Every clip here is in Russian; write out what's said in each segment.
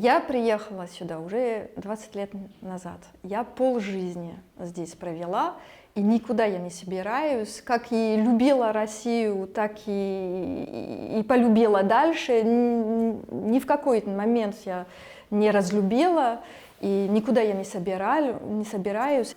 Я приехала сюда уже 20 лет назад. Я полжизни здесь провела, и никуда я не собираюсь. Как и любила Россию, так и полюбила дальше. Ни в какой момент я не разлюбила, и никуда я не собираюсь.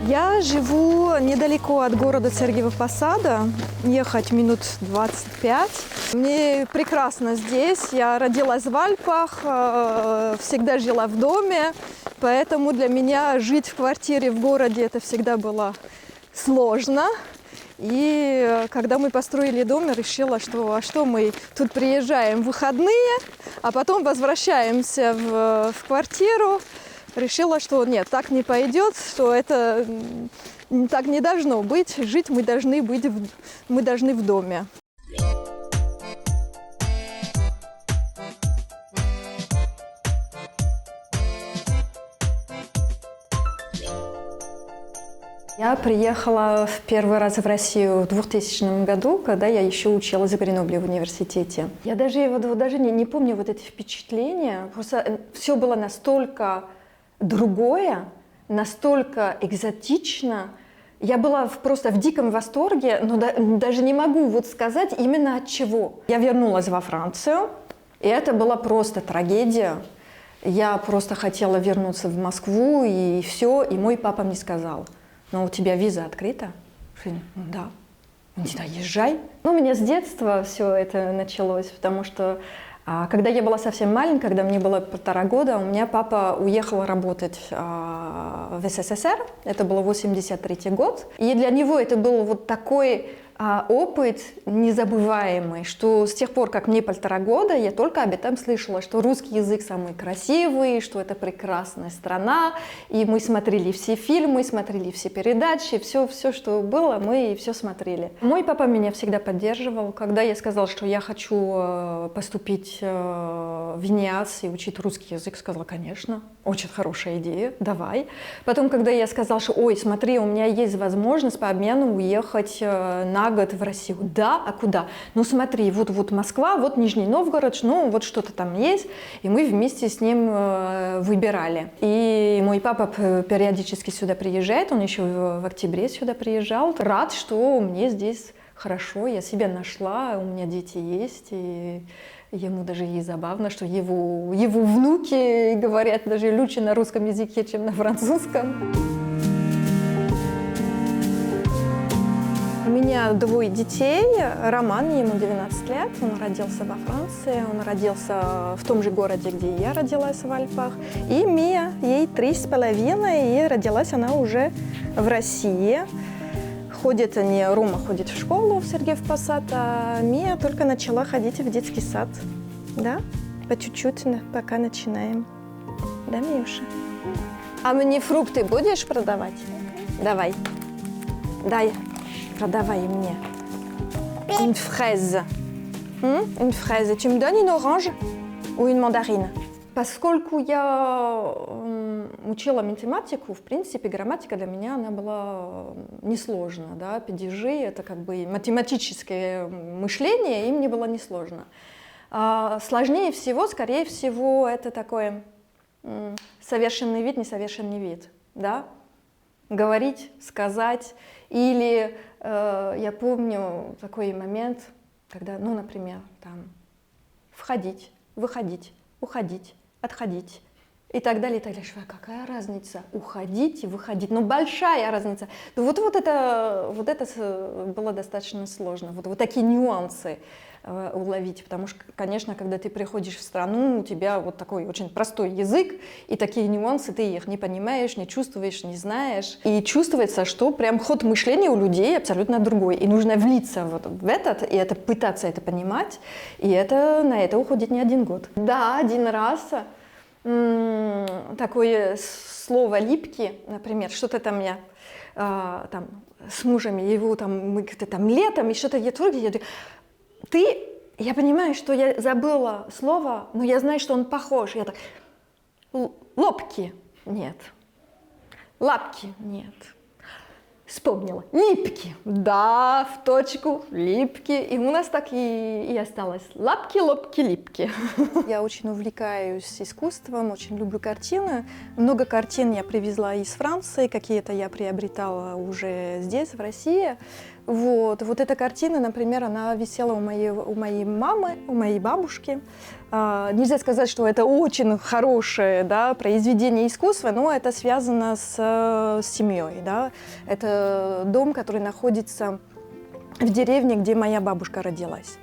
Я живу недалеко от города Сергиева Посада, ехать минут 25. Мне прекрасно здесь, я родилась в Альпах, всегда жила в доме, поэтому для меня жить в квартире в городе это всегда было сложно. И когда мы построили дом, я решила, что мы тут приезжаем в выходные, а потом возвращаемся в квартиру. Решила, что нет, так не пойдет, что это так не должно быть. Жить мы должны в доме. Я приехала в первый раз в Россию в 2000 году, когда я еще училась в Гренобле в университете. Я даже не помню вот эти впечатления. Просто все было настолько другое, настолько экзотично. Я была просто в диком восторге, но даже не могу вот сказать именно от чего. Я вернулась во Францию, и это была просто трагедия. Я просто хотела вернуться в Москву, и все, и мой папа мне сказал: «Ну, у тебя виза открыта?» Да. Он говорит: «Да, езжай». Ну, у меня с детства все это началось, потому что когда я была совсем маленькая, когда мне было 1,5 года, у меня папа уехал работать в СССР, это был 1983 год, и для него это был вот такой опыт незабываемый, что с тех пор, как мне 1,5 года, я только об этом слышала, что русский язык самый красивый, что это прекрасная страна, и мы смотрели все фильмы, смотрели все передачи, все, что было, мы все смотрели. Мой папа меня всегда поддерживал, когда я сказала, что я хочу поступить в ИНИАС и учить русский язык, сказал: конечно, очень хорошая идея, давай. Потом, когда я сказала, что ой, смотри, у меня есть возможность по обмену уехать на год в Россию. Да, а куда? Ну смотри, вот Москва, вот Нижний Новгород, ну вот что-то там есть. И мы вместе с ним выбирали. И мой папа периодически сюда приезжает, он еще в октябре сюда приезжал. Рад, что мне здесь хорошо, я себя нашла, у меня дети есть, и ему даже и забавно, что его внуки говорят даже лучше на русском языке, чем на французском. У меня 2 детей. Роман, ему 19 лет, он родился во Франции, он родился в том же городе, где я родилась, в Альпах. И Мия, ей 3,5, и родилась она уже в России. Рома ходит в школу в Сергиев Посад, а Мия только начала ходить в детский сад. Да, по чуть-чуть, пока начинаем. Да, Миюша? А мне фрукты будешь продавать? Давай. Дай. Продавай мне. Une fraise. Une fraise. Tu me donnes une orange ou une mandarine? Поскольку я учила математику, в принципе, грамматика для меня она была несложна. Да? Падежи — это как бы математическое мышление, и мне было несложно. Сложнее всего, скорее всего, это такой совершенный вид, несовершенный вид. Да? Говорить, сказать. Или я помню такой момент, когда, ну, например, там, входить, выходить, уходить, отходить, и так далее, и так далее. Какая разница? Уходить и выходить. Ну, большая разница. Ну, вот это было достаточно сложно. Вот такие нюансы уловить. Потому что, конечно, когда ты приходишь в страну, у тебя вот такой очень простой язык, и такие нюансы, ты их не понимаешь, не чувствуешь, не знаешь. И чувствуется, что прям ход мышления у людей абсолютно другой. И нужно влиться вот в этот, и это пытаться это понимать. И на это уходит не один год. Да, один раз... такое слово «липкий», например, что-то там я там с мужем, его там, мы как-то там летом, и что-то я трогаю, я понимаю, что я забыла слово, но я знаю, что он похож. Я так, лопки, нет, лапки, нет. Вспомнила. Липки. Да, в точку. Липки. И у нас так и осталось. Лапки, лопки, липки. Я очень увлекаюсь искусством, очень люблю картины. Много картин я привезла из Франции, какие-то я приобретала уже здесь, в России. Вот эта картина, например, она висела у моей мамы, у моей бабушки. Нельзя сказать, что это очень хорошее, да, произведение искусства, но это связано с семьей. Да. Это дом, который находится в деревне, где моя бабушка родилась.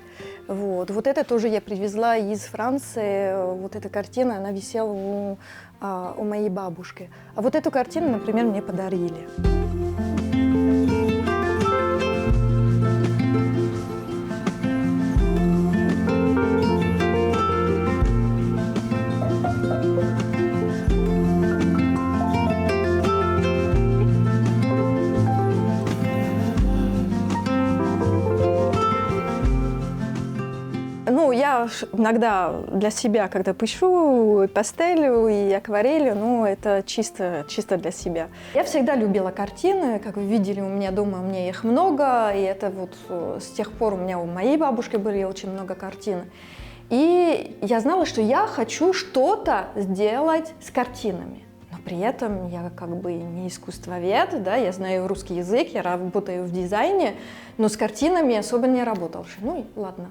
Вот это тоже я привезла из Франции. Вот эта картина, она висела у моей бабушки. А вот эту картину, например, мне подарили. Я иногда для себя, когда пишу пастелью и акварелью, это чисто для себя. Я всегда любила картины, как вы видели, у меня дома их много, и это с тех пор у меня у моей бабушки были очень много картин. И я знала, что я хочу что-то сделать с картинами. Но при этом я не искусствовед, да, я знаю русский язык, я работаю в дизайне, но с картинами особо не работала. Ладно.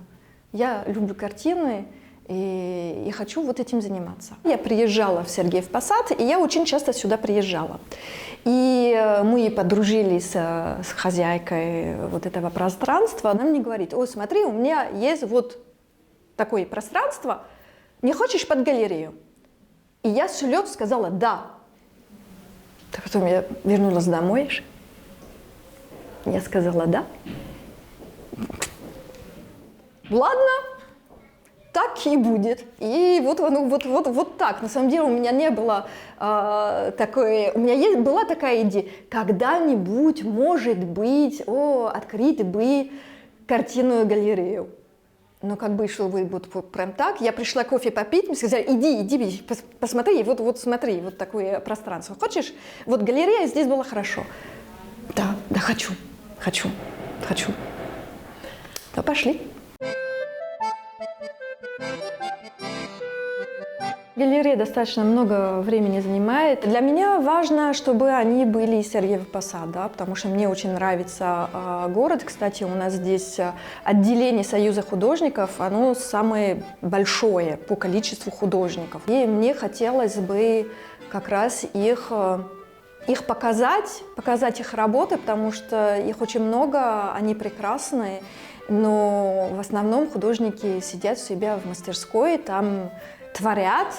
Я люблю картины и хочу этим заниматься. Я приезжала в Сергиев Посад, и я очень часто сюда приезжала. И мы подружились с хозяйкой этого пространства. Она мне говорит: ой, смотри, у меня есть такое пространство, не хочешь под галерею? И я с лёд сказала «да». Потом я вернулась домой, я сказала «да». Ладно, так и будет. И вот так. На самом деле у меня не было такой... У меня была такая идея. Когда-нибудь, может быть, открыть бы картинную галерею. Но что будет прям так. Я пришла кофе попить, мне сказали: иди, посмотри, смотри, такое пространство. Хочешь? Галерея, здесь было хорошо. Да, хочу. Да, пошли. Галерея достаточно много времени занимает. Для меня важно, чтобы они были из Сергиев Посад, да, потому что мне очень нравится город. Кстати, у нас здесь отделение Союза художников, оно самое большое по количеству художников. И мне хотелось бы как раз их показать их работы, потому что их очень много, они прекрасные, но в основном художники сидят у себя в мастерской, там творят,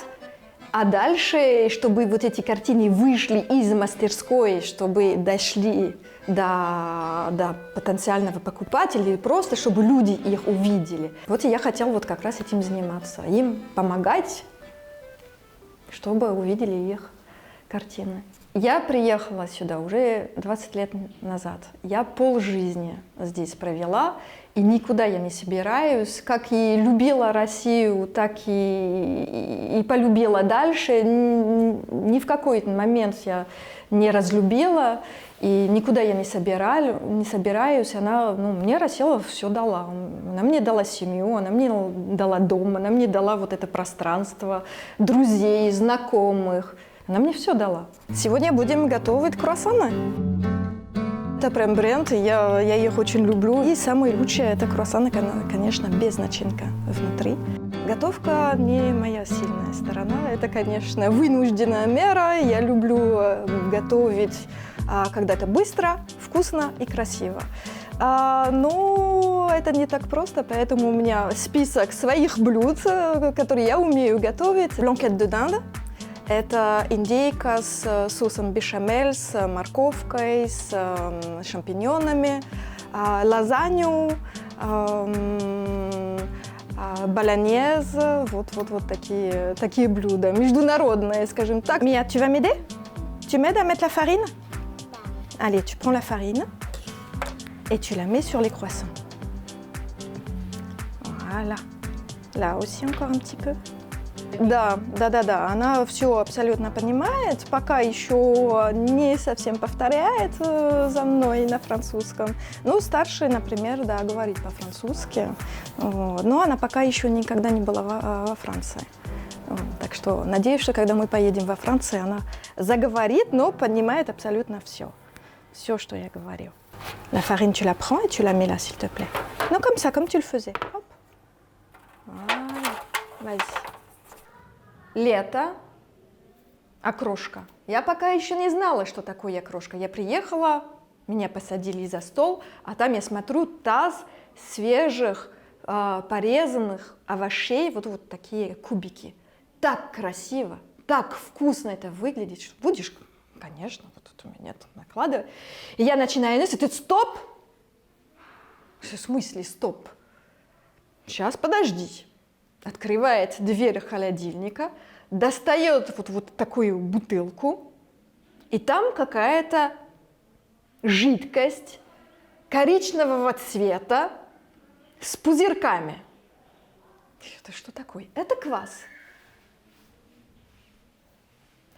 а дальше, чтобы эти картины вышли из мастерской, чтобы дошли до потенциального покупателя, или просто чтобы люди их увидели. И я хотела как раз этим заниматься, им помогать, чтобы увидели их картины. Я приехала сюда уже 20 лет назад. Я полжизни здесь провела, и никуда я не собираюсь. Как и любила Россию, так и полюбила дальше. Ни в какой момент я не разлюбила, и никуда я не собираюсь. Она мне Россия все дала. Она мне дала семью, она мне дала дом, она мне дала это пространство, друзей, знакомых. Она мне все дала. Сегодня будем готовить круассаны. Это прям бренд, я их очень люблю. И самое лучшее – это круассаны, конечно, без начинки внутри. Готовка не моя сильная сторона. Это, конечно, вынужденная мера. Я люблю готовить, когда это быстро, вкусно и красиво. Но это не так просто, поэтому у меня список своих блюд, которые я умею готовить. Blanquette de dinde. Это индейка с соусом бешамель, с морковкой, с шампиньонами, лазанью, болонез, вот такие блюда, международные, скажем так. Mia, tu vas m'aider? Tu m'aides à mettre la farine? Allez, tu prends la farine et tu la mets sur les croissants. Voilà. Là aussi encore un petit peu. Да, она все абсолютно понимает, пока еще не совсем повторяет за мной на французском. Ну, старшая, например, да, говорит по-французски, но она пока еще никогда не была во Франции. Так что надеюсь, что когда мы поедем во Францию, она заговорит, но понимает абсолютно все, что я говорю. La farine, tu la prends et tu la mets là, s'il te plaît. Non, comme ça, comme tu le faisais. Hop. Voilà, vas-y. Лето, окрошка. Я пока еще не знала, что такое окрошка. Я приехала, меня посадили за стол, а там я смотрю таз свежих, порезанных овощей, вот такие кубики. Так красиво, так вкусно это выглядит. Что будешь? Конечно, вот тут у меня тут накладываю. И я начинаю есть, и ты стоп! В смысле стоп? Сейчас подожди. Открывает дверь холодильника, достает вот такую бутылку, и там какая-то жидкость коричневого цвета с пузырьками. Это что такое? Это квас.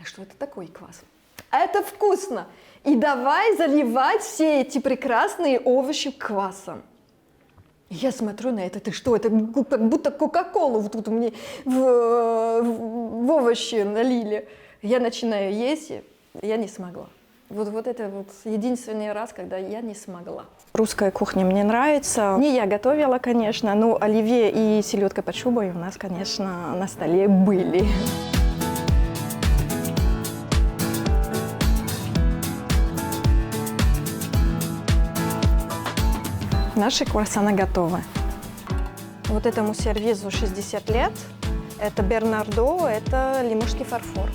А что это такое квас? А это вкусно. И давай заливать все эти прекрасные овощи квасом. Я смотрю на это, ты что, это как будто Кока-Колу вот тут мне в овощи налили. Я начинаю есть, и я не смогла. Вот это вот единственный раз, когда я не смогла. Русская кухня мне нравится. Не я готовила, конечно, но оливье и селедка под шубой у нас, конечно, на столе были. Наши круассаны готовы. Вот этому сервизу 60 лет. Это Бернардо, это лимушский фарфор.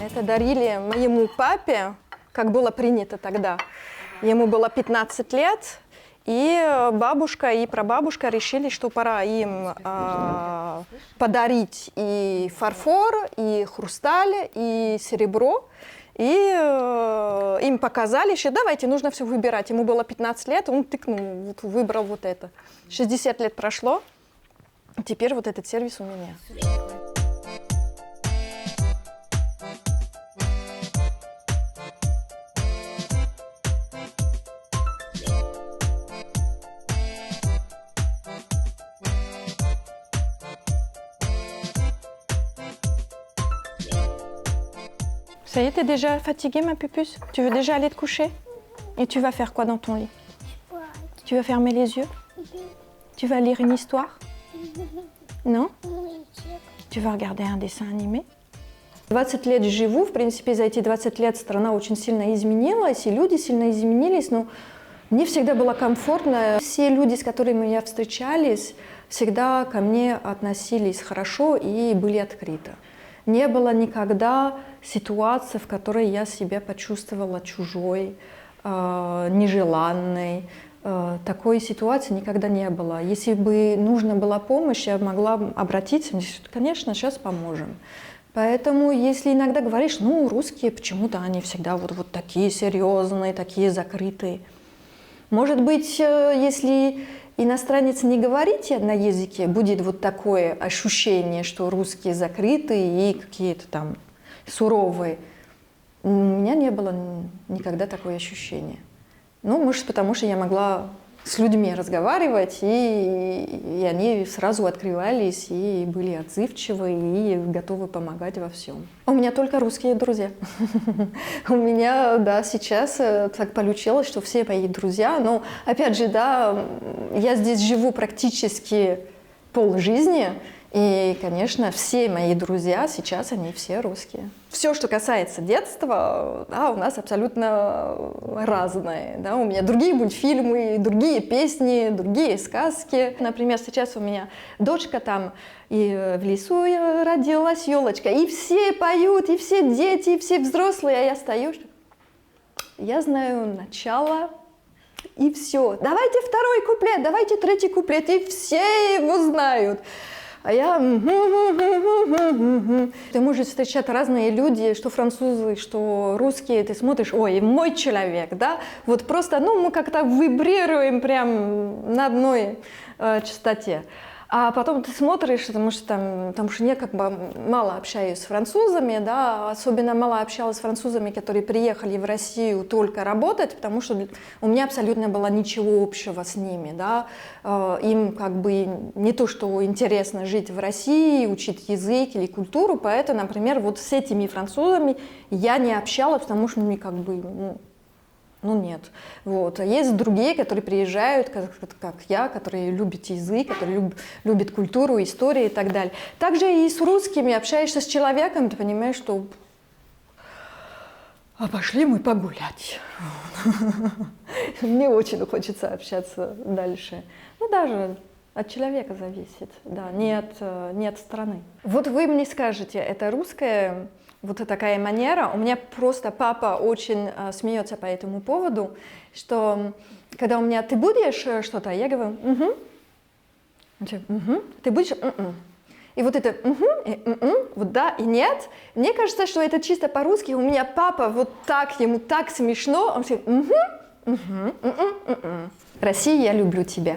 Это дарили моему папе, как было принято тогда. Ему было 15 лет, и бабушка и прабабушка решили, что пора им подарить и фарфор, и хрусталь, и серебро. И им показали, что давайте, нужно все выбирать. Ему было 15 лет, он тыкнул, выбрал вот это. 60 лет прошло, теперь вот этот сервис у меня. Ça y est, t'es déjà fatiguée, ma pupuce? Tu veux déjà aller te coucher? Et tu vas faire quoi dans ton lit? Tu vas fermer les yeux? Tu vas lire une histoire? Non? Tu vas regarder un dessin animé? 20 лет живу, в принципе, за эти 20 лет страна очень сильно изменилась, и люди сильно изменились, но мне всегда было комфортно. Все люди, с которыми я встречались, всегда ко мне относились хорошо и были открыты. Не было никогда ситуации, в которой я себя почувствовала чужой, нежеланной. Такой ситуации никогда не было. Если бы нужна была помощь, я могла обратиться, конечно, сейчас поможем. Поэтому, если иногда говоришь, ну, русские почему-то они всегда вот такие серьезные, такие закрытые. Может быть, если иностранец не говорит на языке, будет вот такое ощущение, что русские закрытые и какие-то там суровые. У меня не было никогда такое ощущение. Ну, может, потому что я могла с людьми разговаривать, и они сразу открывались, и были отзывчивы, и готовы помогать во всем. У меня только русские друзья. У меня, да, сейчас так получилось, что все мои друзья, но, опять же, да, я здесь живу практически полжизни, И, конечно, все мои друзья сейчас, они все русские. Все, что касается детства, да, у нас абсолютно разное. Да. У меня другие мультфильмы, другие песни, другие сказки. Например, сейчас у меня дочка там, и в лесу родилась елочка, и все поют, и все дети, и все взрослые, а я стою, я знаю начало, и все. Давайте второй куплет, давайте третий куплет, и все его знают. А я... Ты можешь встречать разные люди, что французы, что русские, ты смотришь, ой, мой человек, да? Вот просто, мы как-то вибрируем прям на одной частоте. А потом ты смотришь, потому что я как бы мало общаюсь с французами, да, особенно мало общалась с французами, которые приехали в Россию только работать, потому что у меня абсолютно было ничего общего с ними, да. Им как бы не то, что интересно жить в России, учить язык или культуру, поэтому, например, вот с этими французами я не общалась, потому что мне как бы... нет. Вот. А есть другие, которые приезжают, как я, которые любят язык, которые любят культуру, историю и так далее. Также и с русскими общаешься с человеком, ты понимаешь, что пошли мы погулять. Мне очень хочется общаться дальше. Даже от человека зависит, да, не от страны. Вот вы мне скажете, это русская... Вот такая манера. У меня просто папа очень смеется по этому поводу, что когда у меня ты будешь что-то, я говорю, угу. Ты будешь, И вот это вот да и нет. Мне кажется, что это чисто по-русски. У меня папа вот так, ему так смешно, он говорит, Россия, я люблю тебя.